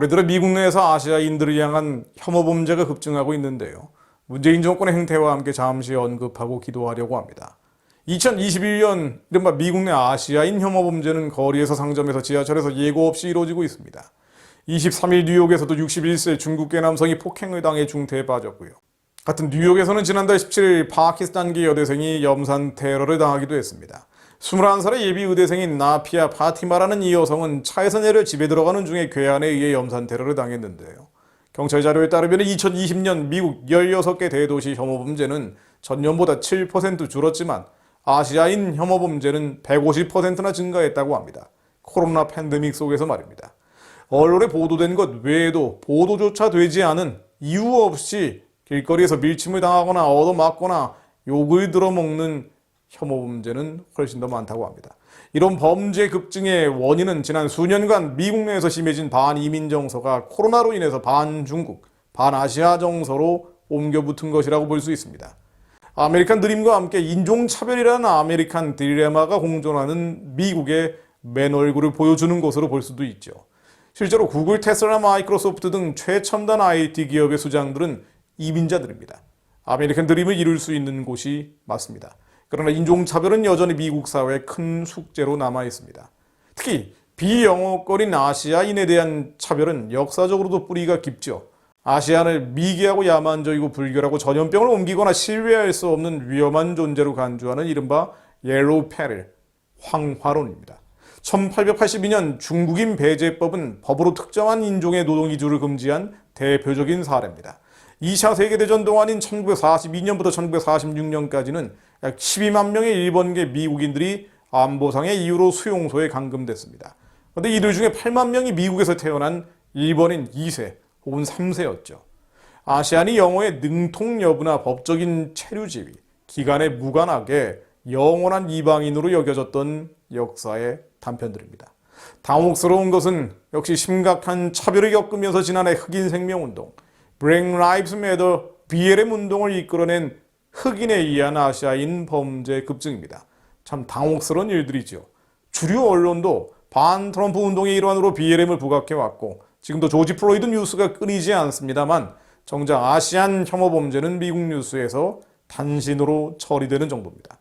올해 들어 미국 내에서 아시아인들을 향한 혐오 범죄가 급증하고 있는데요. 문재인 정권의 행태와 함께 잠시 언급하고 기도하려고 합니다. 2021년 이른바 미국 내 아시아인 혐오 범죄는 거리에서 상점에서 지하철에서 예고 없이 이루어지고 있습니다. 23일 뉴욕에서도 61세 중국계 남성이 폭행을 당해 중태에 빠졌고요. 같은 뉴욕에서는 지난달 17일 파키스탄계 여대생이 염산 테러를 당하기도 했습니다. 21살의 예비 의대생인 나피아 파티마라는 이 여성은 차에서 내려 집에 들어가는 중에 괴한에 의해 염산 테러를 당했는데요. 경찰 자료에 따르면 2020년 미국 16개 대도시 혐오 범죄는 전년보다 7% 줄었지만 아시아인 혐오 범죄는 150%나 증가했다고 합니다. 코로나 팬데믹 속에서 말입니다. 언론에 보도된 것 외에도 보도조차 되지 않은 이유 없이 길거리에서 밀침을 당하거나 얻어맞거나 욕을 들어먹는 혐오 범죄는 훨씬 더 많다고 합니다. 이런 범죄 급증의 원인은 지난 수년간 미국 내에서 심해진 반이민 정서가 코로나로 인해서 반중국, 반아시아 정서로 옮겨 붙은 것이라고 볼 수 있습니다. 아메리칸 드림과 함께 인종차별이라는 아메리칸 딜레마가 공존하는 미국의 맨 얼굴을 보여주는 것으로 볼 수도 있죠. 실제로 구글, 테슬라, 마이크로소프트 등 최첨단 IT 기업의 수장들은 이민자들입니다. 아메리칸 드림을 이룰 수 있는 곳이 맞습니다. 그러나 인종차별은 여전히 미국 사회의 큰 숙제로 남아 있습니다. 특히 비영어권인 아시아인에 대한 차별은 역사적으로도 뿌리가 깊죠. 아시안을 미개하고 야만적이고 불결하고 전염병을 옮기거나 신뢰할 수 없는 위험한 존재로 간주하는 이른바 옐로우 페릴, 황화론입니다. 1882년 중국인 배제법은 법으로 특정한 인종의 노동 이주를 금지한 대표적인 사례입니다. 2차 세계대전 동안인 1942년부터 1946년까지는 약 12만 명의 일본계 미국인들이 안보상의 이유로 수용소에 감금됐습니다. 그런데 이들 중에 8만 명이 미국에서 태어난 일본인 2세 혹은 3세였죠. 아시안이 영어의 능통 여부나 법적인 체류 지위, 기간에 무관하게 영원한 이방인으로 여겨졌던 역사의 단편들입니다. 당혹스러운 것은 역시 심각한 차별을 겪으면서 지난해 흑인 생명운동, Black Lives Matter BLM 운동을 이끌어낸 흑인에 의한 아시아인 범죄 급증입니다. 참 당혹스러운 일들이죠. 주류 언론도 반 트럼프 운동의 일환으로 BLM을 부각해왔고 지금도 조지 플로이드 뉴스가 끊이지 않습니다만 정작 아시안 혐오 범죄는 미국 뉴스에서 단신으로 처리되는 정도입니다.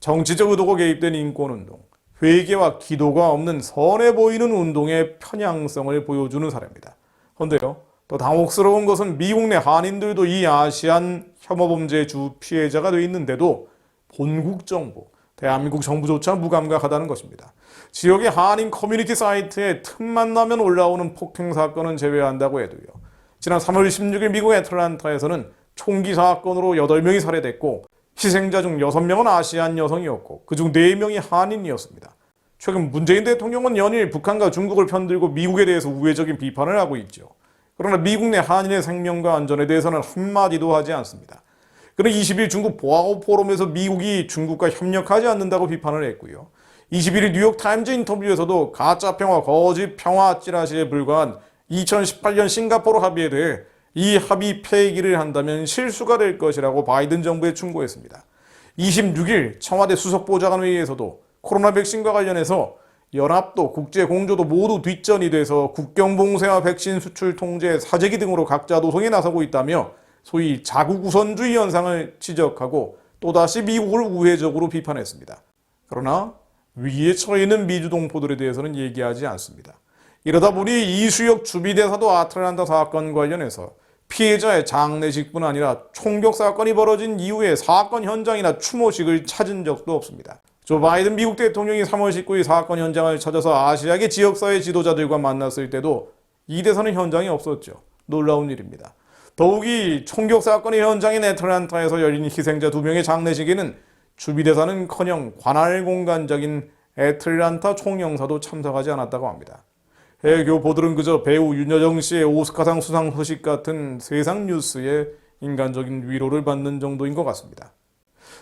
정치적 의도가 개입된 인권운동, 회개와 기도가 없는 선해 보이는 운동의 편향성을 보여주는 사례입니다. 그런데요, 더 당혹스러운 것은 미국 내 한인들도 이 아시안 혐오범죄의 주 피해자가 되어 있는데도 본국 정부, 대한민국 정부조차 무감각하다는 것입니다. 지역의 한인 커뮤니티 사이트에 틈만 나면 올라오는 폭행 사건은 제외한다고 해도요. 지난 3월 16일 미국 애틀랜타에서는 총기 사건으로 8명이 살해됐고 희생자 중 6명은 아시안 여성이었고 그중 4명이 한인이었습니다. 최근 문재인 대통령은 연일 북한과 중국을 편들고 미국에 대해서 우회적인 비판을 하고 있죠. 그러나 미국 내 한인의 생명과 안전에 대해서는 한마디도 하지 않습니다. 그는 20일 중국 보아오 포럼에서 미국이 중국과 협력하지 않는다고 비판을 했고요. 21일 뉴욕타임즈 인터뷰에서도 가짜평화, 거짓 평화 찌라시에 불과한 2018년 싱가포르 합의에 대해 이 합의 폐기를 한다면 실수가 될 것이라고 바이든 정부에 충고했습니다. 26일 청와대 수석보좌관회의에서도 코로나 백신과 관련해서 연합도, 국제공조도 모두 뒷전이 돼서 국경봉쇄와 백신 수출 통제, 사재기 등으로 각자 노선에 나서고 있다며 소위 자국 우선주의 현상을 지적하고 또다시 미국을 우회적으로 비판했습니다. 그러나 위기에 처해 있는 미주 동포들에 대해서는 얘기하지 않습니다. 이러다 보니 이수혁 주비대사도 아틀란타 사건 관련해서 피해자의 장례식뿐 아니라 총격 사건이 벌어진 이후에 사건 현장이나 추모식을 찾은 적도 없습니다. 조 바이든 미국 대통령이 3월 19일 사건 현장을 찾아서 아시아계 지역사회 지도자들과 만났을 때도 이 대사는 현장에 없었죠. 놀라운 일입니다. 더욱이 총격 사건의 현장인 애틀랜타에서 열린 희생자 2명의 장례식에는 주비대사는커녕 관할 공간장인 애틀랜타 총영사도 참석하지 않았다고 합니다. 해외 교포들은 그저 배우 윤여정 씨의 오스카상 수상 소식 같은 세상 뉴스에 인간적인 위로를 받는 정도인 것 같습니다.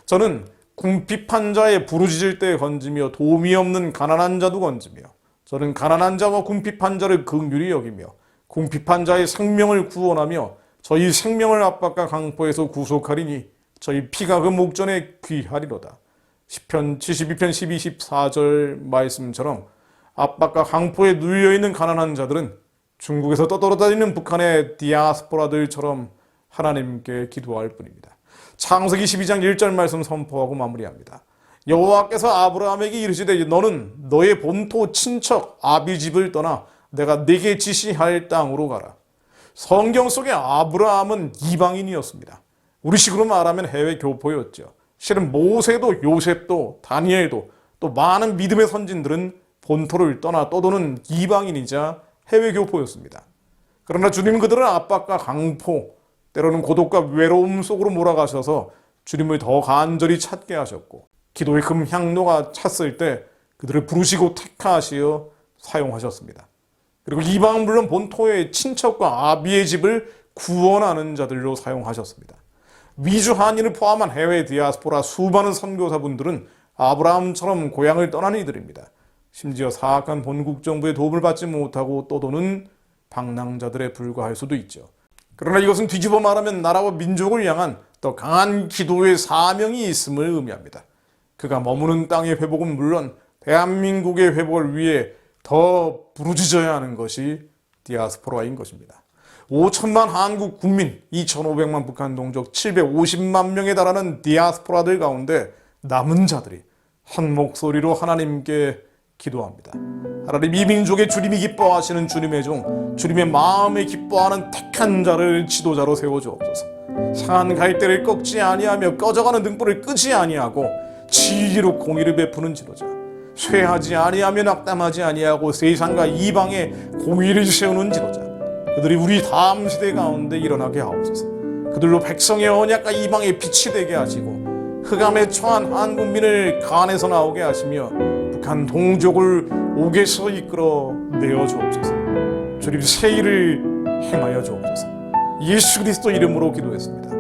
저는 궁핍한 자의 부르짖을 때 건지며 도움이 없는 가난한 자도 건지며 저는 가난한 자와 궁핍한 자를 긍휼히 여기며 궁핍한 자의 생명을 구원하며 저희 생명을 압박과 강포에서 구속하리니 저희 피가 그 목전에 귀하리로다. 시편 72편 12, 14절 말씀처럼 압박과 강포에 눌려있는 가난한 자들은 중국에서 떠돌아다니는 북한의 디아스포라들처럼 하나님께 기도할 뿐입니다. 창세기 12장 1절 말씀 선포하고 마무리합니다. 여호와께서 아브라함에게 이르시되 너는 너의 본토 친척 아비 집을 떠나 내가 네게 지시할 땅으로 가라. 성경 속의 아브라함은 이방인이었습니다. 우리식으로 말하면 해외 교포였죠. 실은 모세도 요셉도 다니엘도 또 많은 믿음의 선진들은 본토를 떠나 떠도는 이방인이자 해외 교포였습니다. 그러나 주님은 그들을 압박과 강포, 때로는 고독과 외로움 속으로 몰아가셔서 주님을 더 간절히 찾게 하셨고 기도의 금향로가 찼을 때 그들을 부르시고 택하시어 사용하셨습니다. 그리고 이방은 물론 본토의 친척과 아비의 집을 구원하는 자들로 사용하셨습니다. 미주 한인을 포함한 해외 디아스포라 수많은 선교사분들은 아브라함처럼 고향을 떠난 이들입니다. 심지어 사악한 본국 정부의 도움을 받지 못하고 떠도는 방랑자들에 불과할 수도 있죠. 그러나 이것은 뒤집어 말하면 나라와 민족을 향한 더 강한 기도의 사명이 있음을 의미합니다. 그가 머무는 땅의 회복은 물론 대한민국의 회복을 위해 더 부르짖어야 하는 것이 디아스포라인 것입니다. 5천만 한국 국민, 2,500만 북한 동족, 750만 명에 달하는 디아스포라들 가운데 남은 자들이 한 목소리로 하나님께 기도합니다. 하나님, 이 민족의 주님이 기뻐하시는 주님의 종, 주님의 마음에 기뻐하는 택한 자를 지도자로 세워주옵소서. 상한 갈대를 꺾지 아니하며 꺼져가는 등불을 끄지 아니하고 지혜로 공의를 베푸는 지도자, 쇠하지 아니하며 낙담하지 아니하고 세상과 이방에 공의를 세우는 지도자, 그들이 우리 다음 세대 가운데 일어나게 하옵소서. 그들로 백성의 언약과 이방의 빛이 되게 하시고 흑암에 처한 한국민을 간에서 나오게 하시며 북한 동족을 옥에서 이끌어 내어 주옵소서. 주님 새 일을 행하여 주옵소서. 예수 그리스도 이름으로 기도했습니다.